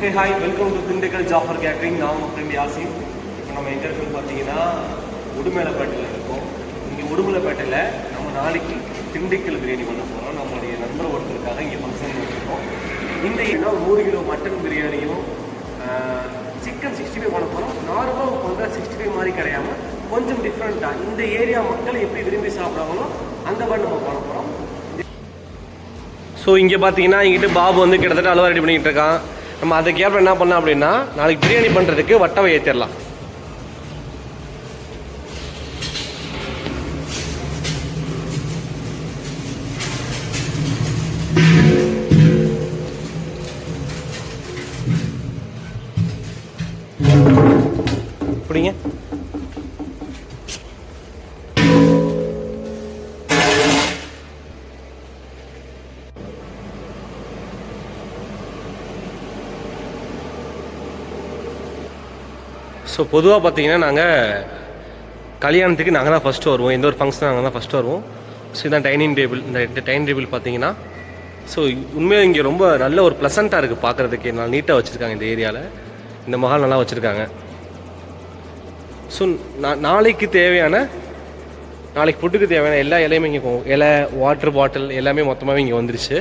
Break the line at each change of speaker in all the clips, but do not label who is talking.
Hey hi, welcome to Dindigul Jafar catering. நான் உங்கள் friend Yasin. இப்போ நம்ம எங்கே இருக்குன்னு பார்த்தீங்கன்னா உடுமலைப்பேட்டையில் இருக்கோம். இங்கே உடுமலைப்பேட்டையில் நம்ம நாளைக்கு திண்டுக்கல் பிரியாணி பண்ண போகிறோம். நம்மளுடைய நண்பர் ஒருத்தருக்காக இங்கே ஃபங்க்ஷன் வச்சுருக்கோம். இந்த 100 கிலோ மட்டன் பிரியாணியும் சிக்கன் 65 பண்ண போகிறோம். நார்மலாக பண்ணுற 65 மாதிரி கிடையாமல் கொஞ்சம் டிஃப்ரெண்ட்டாக இந்த ஏரியா மக்கள் எப்படி விரும்பி சாப்பிட்றாங்களோ அந்த மாதிரி நம்ம பண்ண போகிறோம். ஸோ இங்கே பார்த்தீங்கன்னா எங்கிட்ட பாபு வந்து கிட்டத்தட்ட அல்வா ரெடி பண்ணிக்கிட்டு இருக்கான். நம்ம அதை கேப்ல என்ன பண்ணலாம் அப்படின்னா, நாளைக்கு பிரியாணி பண்ணுறதுக்கு வட்டவை ஏற்றிடலாம். அப்படிங்க ஸோ பொதுவாக பார்த்தீங்கன்னா நாங்கள் கல்யாணத்துக்கு நாங்கள் தான் ஃபஸ்ட்டு வருவோம். எந்த ஒரு ஃபங்க்ஷன் நாங்கள் தான் ஃபஸ்ட்டு வருவோம். ஸோ இதான் டைனிங் டேபிள். இந்த டைனிங் டேபிள் பார்த்தீங்கன்னா ஸோ உண்மையாக இங்கே ரொம்ப நல்ல ஒரு ப்ளசண்ட்டாக இருக்குது பார்க்குறதுக்கு. நல்லா நீட்டாக வச்சுருக்காங்க இந்த ஏரியாவில். இந்த மஹால் நல்லா வச்சுருக்காங்க. ஸோ நாளைக்கு ஃபுட்டுக்கு தேவையான எல்லா இலையுமே இங்கே இலை, வாட்டர் பாட்டில் எல்லாமே மொத்தமாகவே இங்கே வந்துருச்சு.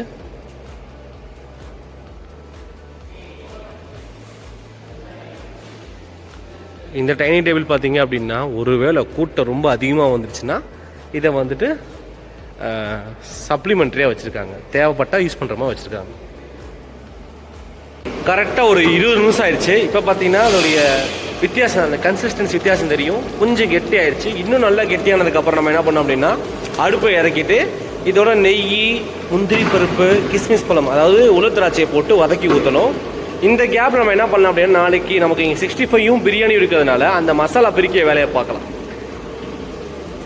இந்த டைனிங் டேபிள் பார்த்தீங்க அப்படின்னா ஒருவேளை கூட்டம் ரொம்ப அதிகமாக வந்துருச்சுன்னா இதை வந்துட்டு சப்ளிமெண்ட்ரியாக வச்சுருக்காங்க. தேவைப்பட்டால் யூஸ் பண்ணுற மாதிரி வச்சுருக்காங்க. கரெக்டாக ஒரு 20 நிமிஷம் ஆயிடுச்சு. இப்போ பார்த்தீங்கன்னா அதோடைய வித்தியாசம், அந்த கன்சிஸ்டன்சி வித்தியாசம் தெரியும். கொஞ்சம் கெட்டி ஆயிடுச்சு. இன்னும் நல்லா கெட்டியானதுக்கப்புறம் நம்ம என்ன பண்ணோம் அப்படின்னா அடுப்பை இறக்கிட்டு இதோட நெய், முந்திரி பருப்பு, கிஸ்மிஸ் பழம், அதாவது உலர் திராட்சையை போட்டு வதக்கி ஊற்றணும். இந்த கேப் நம்ம என்ன பண்ணலாம் அப்படின்னா, நாளைக்கு நமக்கு இங்கே 65யும் பிரியாணி இருக்கிறதுனால அந்த மசாலா பிரிக்க வேலையை பார்க்கலாம்.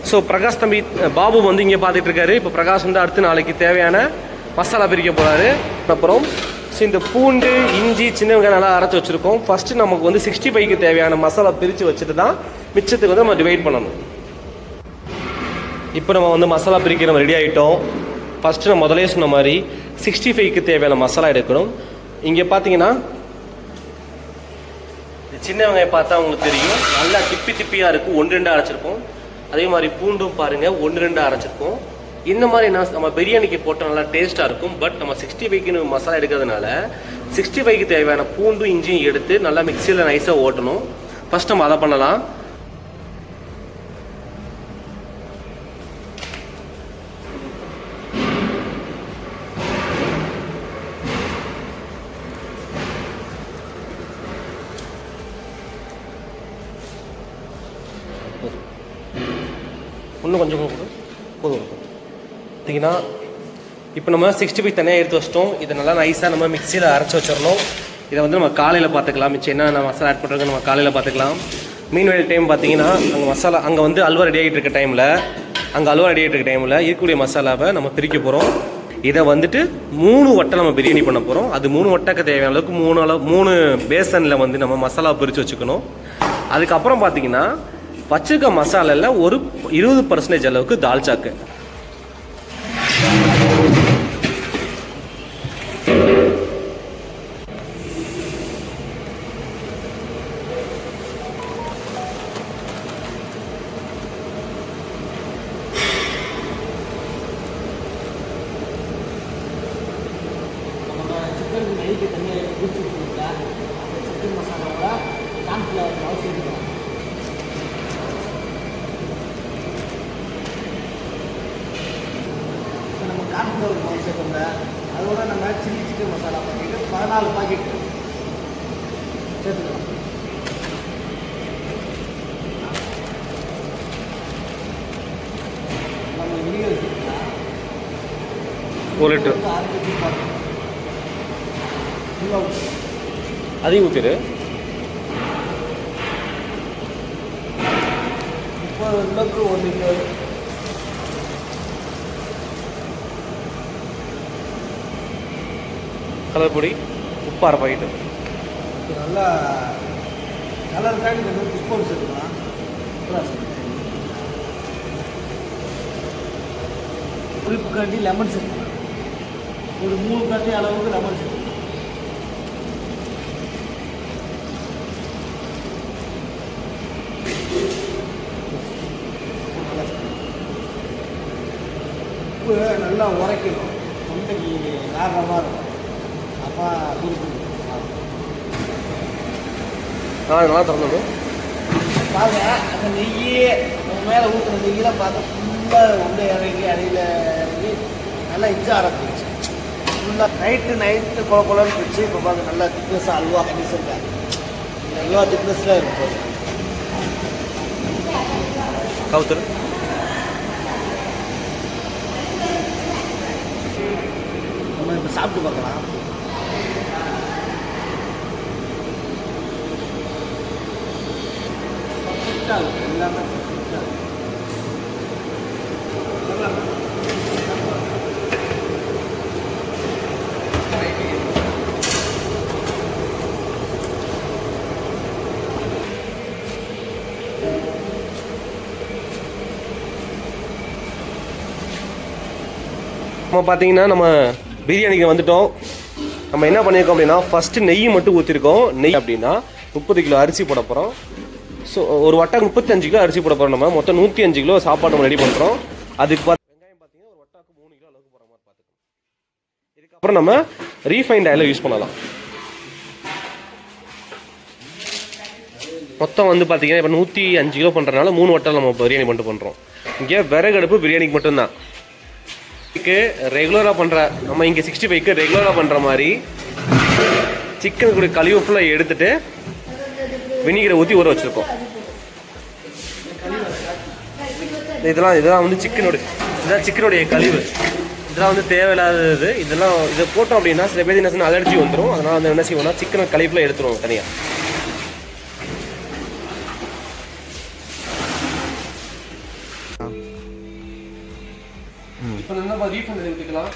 ஸோ பிரகாஷ் தம்பி பாபு வந்து இங்கே பார்த்துட்டு இருக்காரு. இப்போ பிரகாஷ் வந்து அடுத்து நாளைக்கு தேவையான மசாலா பிரிக்க போகிறாரு. அப்புறம் ஸோ இந்த பூண்டு, இஞ்சி, சின்ன வெங்காயம் நல்லா அரைச்சி வச்சுருக்கோம். ஃபஸ்ட்டு நமக்கு வந்து 65க்கு தேவையான மசாலா பிரித்து வச்சுட்டு தான் மிச்சத்துக்கு வந்து நம்ம டிவைட் பண்ணணும். இப்போ நம்ம வந்து மசாலா பிரிக்க நம்ம ரெடி ஆகிட்டோம். ஃபஸ்ட்டு நான் முதலே சொன்ன மாதிரி 65க்கு தேவையான மசாலா எடுக்கணும். இங்கே பார்த்தீங்கன்னா சின்ன வெங்காயம் பார்த்தா உங்களுக்கு தெரியும், நல்லா திப்பியாக இருக்கும். 1-2 அரைச்சிருப்போம். அதே மாதிரி பூண்டும் பாருங்கள் 1-2 அரைச்சிருப்போம். இந்த மாதிரி நம்ம பிரியாணிக்கு போட்டால் நல்லா டேஸ்ட்டாக இருக்கும். பட் நம்ம 65க்கு மசாலா எடுக்கிறதுனால 65க்கு தேவையான பூண்டும் இஞ்சியும் எடுத்து நல்லா மிக்சியில் நைஸாக ஓட்டணும். ஃபஸ்ட் நம்ம அதை பண்ணலாம். இன்னும் கொஞ்சம் போதும் பார்த்தீங்கன்னா இப்போ நம்ம 65 தனியாக எடுத்து வச்சிட்டோம். இதை நல்லா நைஸாக நம்ம மிக்சியில் அரைச்சி வச்சிடணும். இதை வந்து நம்ம காலையில் பார்த்துக்கலாம். மிச்சம் என்ன மசாலா ஆட் பண்ணுறது நம்ம காலையில் பார்த்துக்கலாம். மீன் வேலை டைம் பார்த்தீங்கன்னா அங்கே மசாலா, அங்கே வந்து அல்வா ரெடி ஆகிட்டு இருக்க டைமில் இருக்கக்கூடிய மசாலாவை நம்ம பிரிக்க போகிறோம். இதை வந்துட்டு 3 வட்டை நம்ம பிரியாணி பண்ண போகிறோம். அது 3 வட்டைக்கு தேவையான அளவுக்கு 3 பேசனில் வந்து நம்ம மசாலா பிரித்து வச்சுக்கணும். அதுக்கப்புறம் பார்த்தீங்கன்னா வச்சுருக்க மசாலாவில் ஒரு 20% அளவுக்கு தால்ச்சாக்கு,
அதோட நம்ம chilli chicken masala packet 14 packet சேர்த்துக்கலாம். நம்ம வினிகர் வச்சுக்கலாம்.
1 லிட்டர் அதையும் ஊற்றிடு.
இப்போ 1 லிட்டர்
கலர் பொடி, உப்பு 1/2 பாக்கெட்டு.
நல்லா கலருக்காண்டி கொஞ்சம் புஷ்பம் சேர்த்துக்கலாம். புளிப்புக்காண்டி லெமன் சேர்த்துக்கலாம். ஒரு 3 கட்டி அளவுக்கு லெமன் சேர்த்துக்கலாம். உப்பு நல்லா உரைக்கணும், தொண்டைக்கு காரணமாக இருக்கும். அப்போ சுருக்கு
நல்லா திறந்துடும்.
பாருங்க, அந்த நெய் நம்ம மேலே ஊற்றுற நெய்யெல்லாம் பார்த்தா ஃபுல்லாக உள்ள இறங்கி அடியில் இறங்கி நல்லா இஞ்சி ஆரம்பிச்சு. ஃபுல்லாக நைட்டு குழம்புன்னு இருந்துச்சு. இப்போ பார்த்து நல்லா திக்னஸாக அல்வா கண்டிஷன் இந்த அல்வா திக்னஸ்லாம் இருக்கும்.
கவுத்தர்
நம்ம இப்போ சாப்பிட்டு பார்க்கலாம். எல்லாமே
நம்ம பார்த்தீங்கன்னா நம்ம பிரியாணிக்கு வந்துட்டோம். நம்ம என்ன பண்ணியிருக்கோம் அப்படின்னா ஃபஸ்ட்டு நெய் மட்டும் ஊற்றிருக்கோம். நெய் அப்படின்னா 30 கிலோ அரிசி போட போகிறோம். ஸோ ஒரு வட்டாக்கு 35 கிலோ அரிசி போட போகிறோம். நம்ம மொத்தம் 105 கிலோ சாப்பாடு நம்ம ரெடி பண்ணுறோம். அதுக்கு வெங்காயம் பார்த்தீங்கன்னா ஒரு வட்டாக்கு 3 கிலோ அளவுக்கு போகிற மாதிரி பார்த்துக்கணும். இதுக்கப்புறம் நம்ம ரீஃபைண்ட் ஆயிலை யூஸ் பண்ணலாம். மொத்தம் வந்து பார்த்தீங்கன்னா இப்போ 105 கிலோ பண்ணுறதுனால 3 வட்டம் நம்ம பிரியாணி மட்டும் பண்ணுறோம். இங்கே விறகு அடுப்பு பிரியாணிக்கு மட்டும்தான். ரெகுலராக பண்ணுற நம்ம இங்கே 65க்கு ரெகுலராக பண்ணுற மாதிரி சிக்கன் கூட கழிவு ஃபுல்லாக எடுத்துட்டு வினிகரை ஊற்றி ஊற வச்சுருக்கோம். இதெல்லாம் வந்து சிக்கனுடைய கழிவு. இதெல்லாம் வந்து தேவையில்லாதது. இதை போட்டோம் அப்படின்னா சில பேர் என்ன சொன்னால் அலர்ஜி வந்துடும். அதனால் வந்து என்ன செய்வோம்னா சிக்கனை கழிவுலாம் எடுத்துருவோம் தனியாக. இப்போ நம்ம ரீஃபண்ட் எடுத்துக்கலாம்.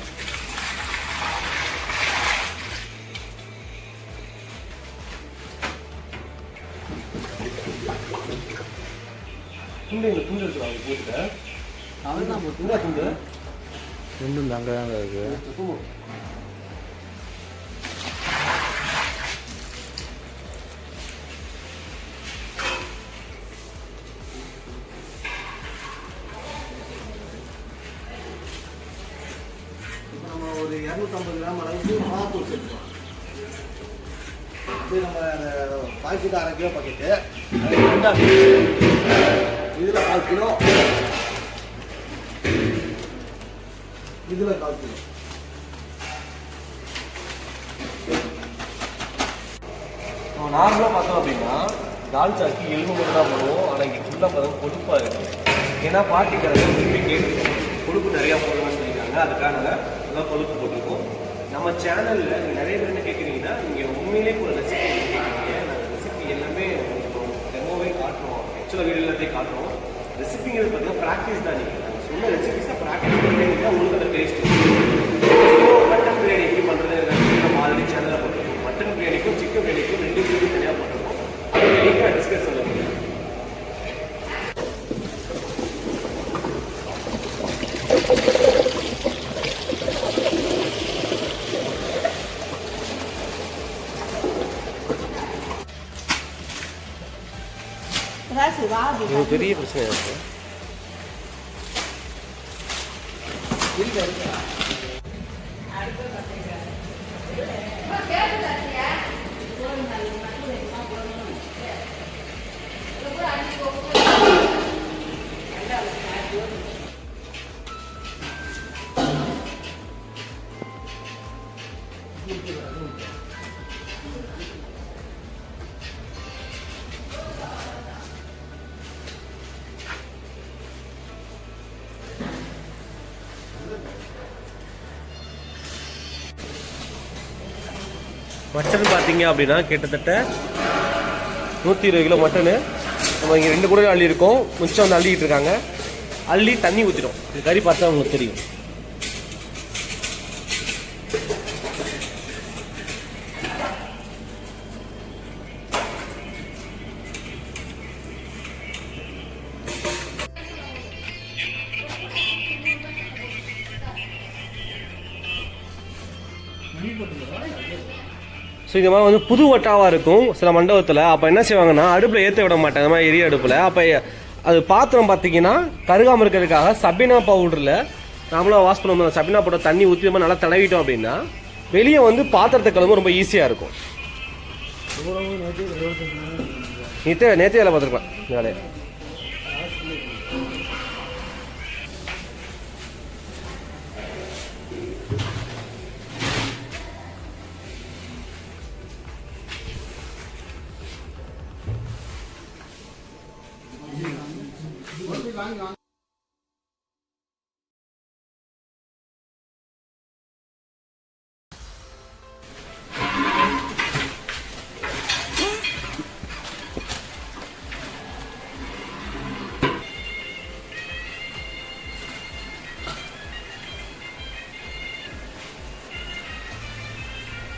துண்டு எடுத்துக்கலாம். போட்டு அதுதான் துண்டு அங்கே தாங்க இருக்குது.
ஒரு 250 கிராம் அளவுக்கு மாத்தூள் சேர்த்துக்கலாம். இது நம்ம பாக்கெட்டு 1/2 கிலோ பாக்கெட்டு, இதில் 1/4 கிலோ, இதில் 1/4 கிலோ.
நம்ம நார்மலாக பார்த்தோம் அப்படின்னா தால்ச்சாக்கு எலும்பு மட்டும் தான் போடுவோம். ஆனால் இங்கே ஃபுல்லாக பார்த்தா கொழுப்பாக இருக்குது. ஏன்னா பாட்டி கடையில் திரும்பி கேட்டு கொழுப்பு நிறையா போடணும்னு சொல்லியிருக்காங்க. அதுக்காக நல்லா கொழுப்பு போட்டிருக்கோம். நம்ம சேனலில் நீங்கள் நிறைய பேர் என்ன கேட்குறீங்கன்னா நீங்கள் உண்மையிலே ஒரு ரெசிபி கேட்குறீங்க. நாங்கள் ரெசிபி எல்லாமே டெமோவே காட்டுறோம், ஆக்சுவலாக வீடியோ எல்லாத்தையும் காட்டுறோம். ரெசிபிங்கிறது பார்த்தீங்கன்னா ப்ராக்டிஸ் தான். நீங்கள் நாங்கள் சொன்ன ரெசிபிஸாக ப்ராக்டிஸ் பண்ணிங்கன்னா உங்களுக்கு அந்த டேஸ்ட். மட்டன் பிரியாணி எப்படி பண்ணுறது நம்ம ஆல்ரெடி சேனலில் போட்டிருக்கோம். மட்டன் பிரியாணிக்கும் சிக்கன் பிரியாணிக்கும் 2 பிரியாணி தனியாக போட்டிருக்கோம். அது நீங்கள் டிஸ்கஸ் பண்ண முடியும். இது பெரிய பிரச்சனை இருக்கு. மட்டன் பார்த்தீங்க அப்படின்னா கிட்டத்தட்ட 120 கிலோ மட்டனு நம்ம இங்கே 2 கூட அள்ளி இருக்கோம். மிச்சம் வந்து அள்ளிக்கிட்டு இருக்காங்க. அள்ளி தண்ணி ஊற்றிடும். இது கறி பார்த்தா உங்களுக்கு தெரியும். ஸோ இந்த மாதிரி வந்து புது வட்டாவாக இருக்கும் சில மண்டபத்தில். அப்போ என்ன செய்வாங்கன்னா அடுப்பில் ஏற்ற விட மாட்டாங்க, இந்த மாதிரி எரிய அடுப்பில். அப்போ அது பாத்திரம் பார்த்தீங்கன்னா கருகாமல் இருக்கிறதுக்காக சபீனா பவுடரில் நாமளும் வாஷ் பண்ணுவோம் சபினா போட்ட தண்ணி ஊற்றி நம்ம நல்லா தடவிட்டோம் அப்படின்னா வெளியே வந்து பாத்திரத்தை கழுவும் ரொம்ப ஈஸியாக இருக்கும். நேற்றே வேலை பார்த்துருக்கலாம் இந்த வேலையை.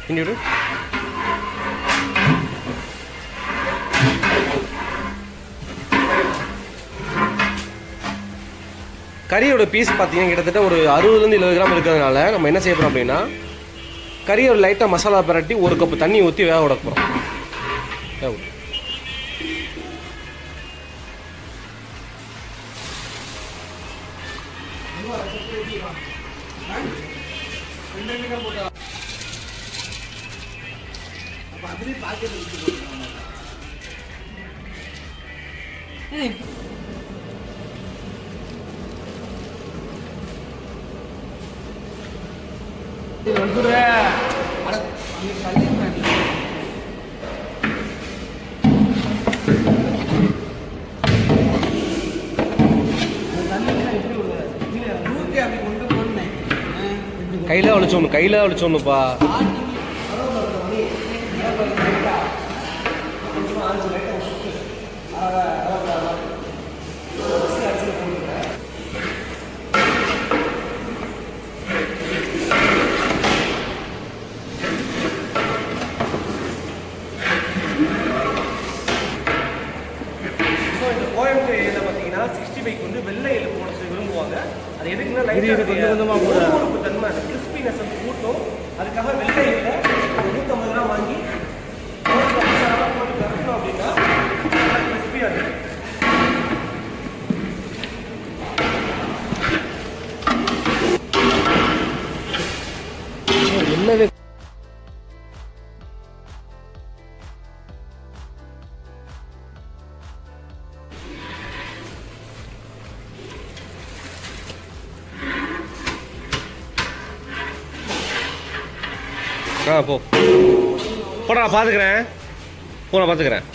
கிண்டிவிடு. கறியோட பீஸ் பார்த்தீங்கன்னா கிட்டத்தட்ட ஒரு 60 to 70 கிராம் இருக்கிறதுனால நம்ம என்ன செய்ய போகிறோம் அப்படின்னா கறியை ஒரு லைட்டாக மசாலா பரட்டி 1 கப் தண்ணி ஊற்றி வேக விட போகிறோம். கையில் வலிச்சோம்னுப்பா. கோயம்புத்தூர் ஏரியாவில் பார்த்தீங்கன்னா 65 வந்து வெள்ளை எள்ளு போட சொல்லி விரும்புவாங்க. அது எதுக்குன்னா லைட்டாக தன்மை அந்த கிறிஸ்பினஸ் வந்து கூட்டும். அதுக்காக வெள்ளை எள்ளை 150 கிராம் வாங்கி போட்டு கறக்கணும் அப்படின்னா கிறிஸ்பியாக இருக்கும். என்னவே போ போடா பார்த்துக்கிறேன். போன பார்த்துக்கிறேன்.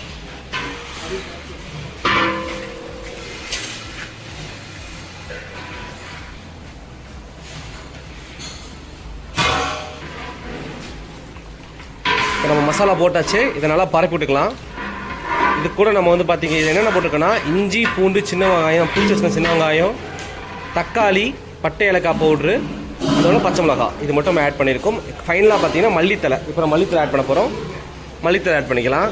இப்போ நம்ம மசாலா போட்டாச்சு. இதை நல்லா பரப்பி விட்டுக்கலாம். இது கூட நம்ம வந்து பார்த்தீங்க இது என்னென்ன போட்டிருக்கோன்னா இஞ்சி பூண்டு சின்ன வெங்காயம் புளிச்ச சின்ன வெங்காயம் தக்காளி பட்டை ஏலக்காய் பவுட்ரு அதோட பச்சை மிளகாய் இது மட்டும் நம்ம ஆட் பண்ணியிருக்கோம். ஃபைனலாக பார்த்தீங்கன்னா மல்லித்தலை. இப்போ நம்ம மல்லித்தலை ஆட் பண்ண போகிறோம். மல்லித்தலை ஆட் பண்ணிக்கலாம்.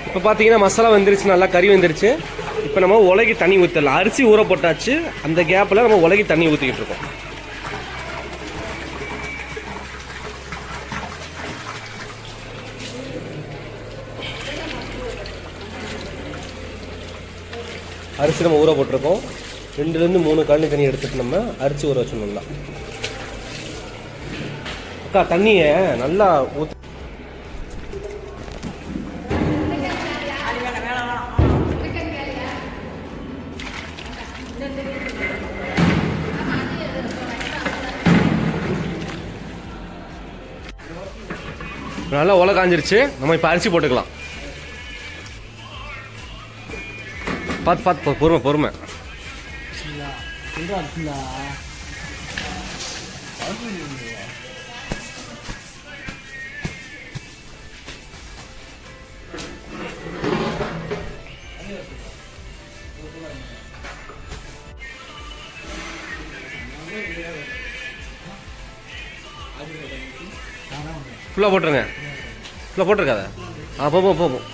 இப்போ பார்த்தீங்கன்னா மசாலா வெந்துருச்சு, நல்லா கறி வெந்துருச்சு. இப்போ நம்ம உலகி தண்ணி ஊற்றலாம். அரிசி ஊற போட்டாச்சு. அந்த கேப்பில் நம்ம உலகி தண்ணி ஊற்றிக்கிட்டு இருக்கோம். அரிசி நம்ம ஊற போட்டிருக்கோம். 2 to 3 கழனி தண்ணி எடுத்துட்டு நம்ம அரிசி ஊற வச்சிடணும்ல. அக்கா தண்ணியை நல்லா ஊற்ற நல்லா உலை காஞ்சிருச்சு. நம்ம இப்போ அரிசி போட்டுக்கலாம். பார்த்து பொறுமை. ஃபுல்லாக போட்டுருங்க. ஃபுல்லாக போட்டிருக்காத. போவோம்.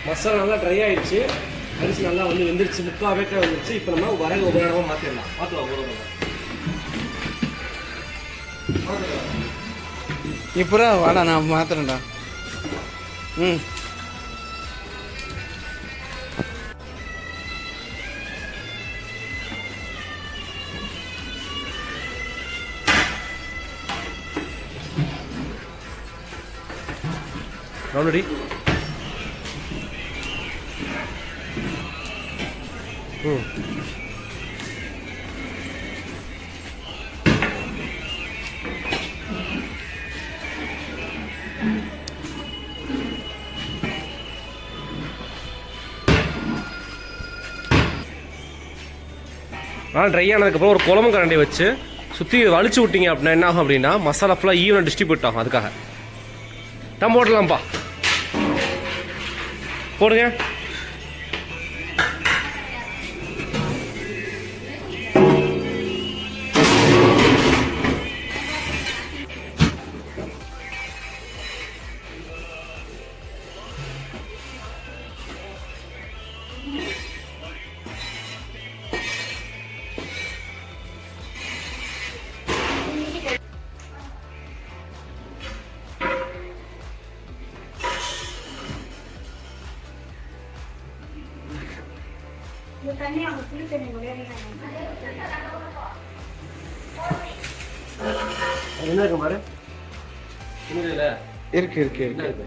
மசாலா நல்லா ட்ரை ஆயிடுச்சு, அரிசி நல்லா வந்து வெந்துருச்சு, முக்கால் வேக்காக வந்துருச்சு. இப்போ நம்ம வரகு உபயோகமாக மாற்றிடலாம். மாற்றுவா
இப்போ வாடா நான் மாத்துறேன்டா. ம்
ரெடி. ம் ஆனால் ட்ரை ஆனதுக்கப்புறம் ஒரு குழம்பு கரண்டி வச்சு சுற்றி வலிச்சு விட்டீங்க அப்படின்னா என்ன ஆகும் அப்படின்னா மசாலா ஃபுல்லாக ஈவனாக டிஸ்ட்ரிபியூட் ஆகும். அதுக்காக நம்ம போடலாம்ப்பா, போடுங்க. என்ன இருக்கு பாரு,
இருக்கு இருக்கு இருக்கு.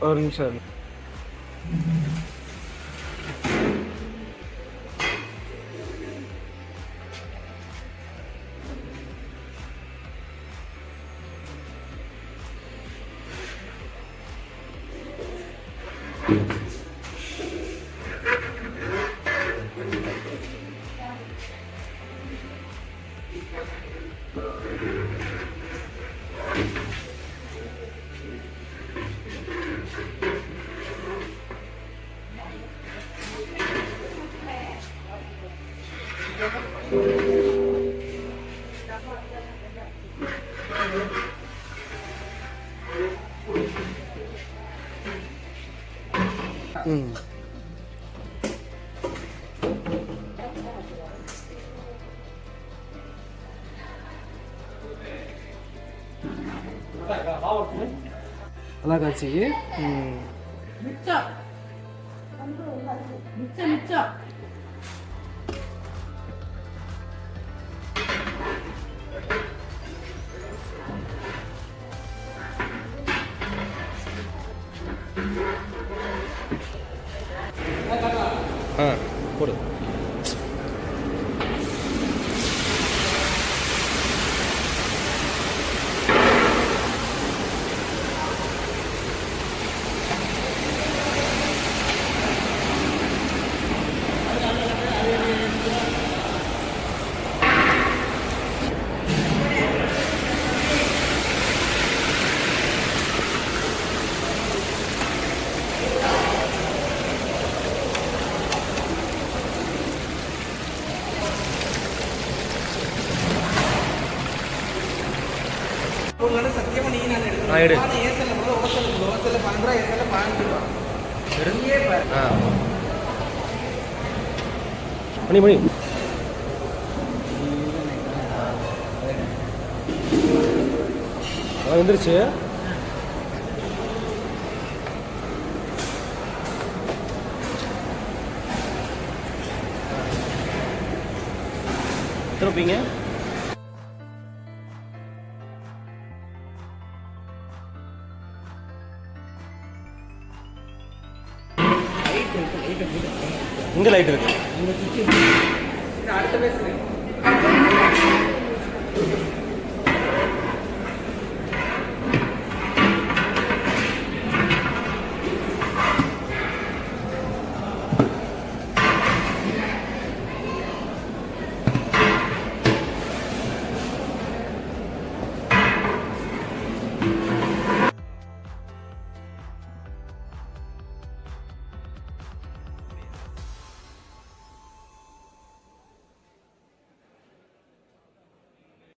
ஒரு நிமிஷம்.
நல்லா காய்ச்சி
மிச்சம் மிச்சம் மிச்சம்
போடு.
சத்தியமா நீ நான்
ஆ, எடு.
ஏசல்ல உடசல்ல 12 ரூபா, ஏசல்ல 15 ரூபா. பெருமையே பாரு.
மணி மணி வந்துருச்சு. திருப்பிங்க. இங்க லைட் இருக்கு.
அடுத்த பேசுறேன்.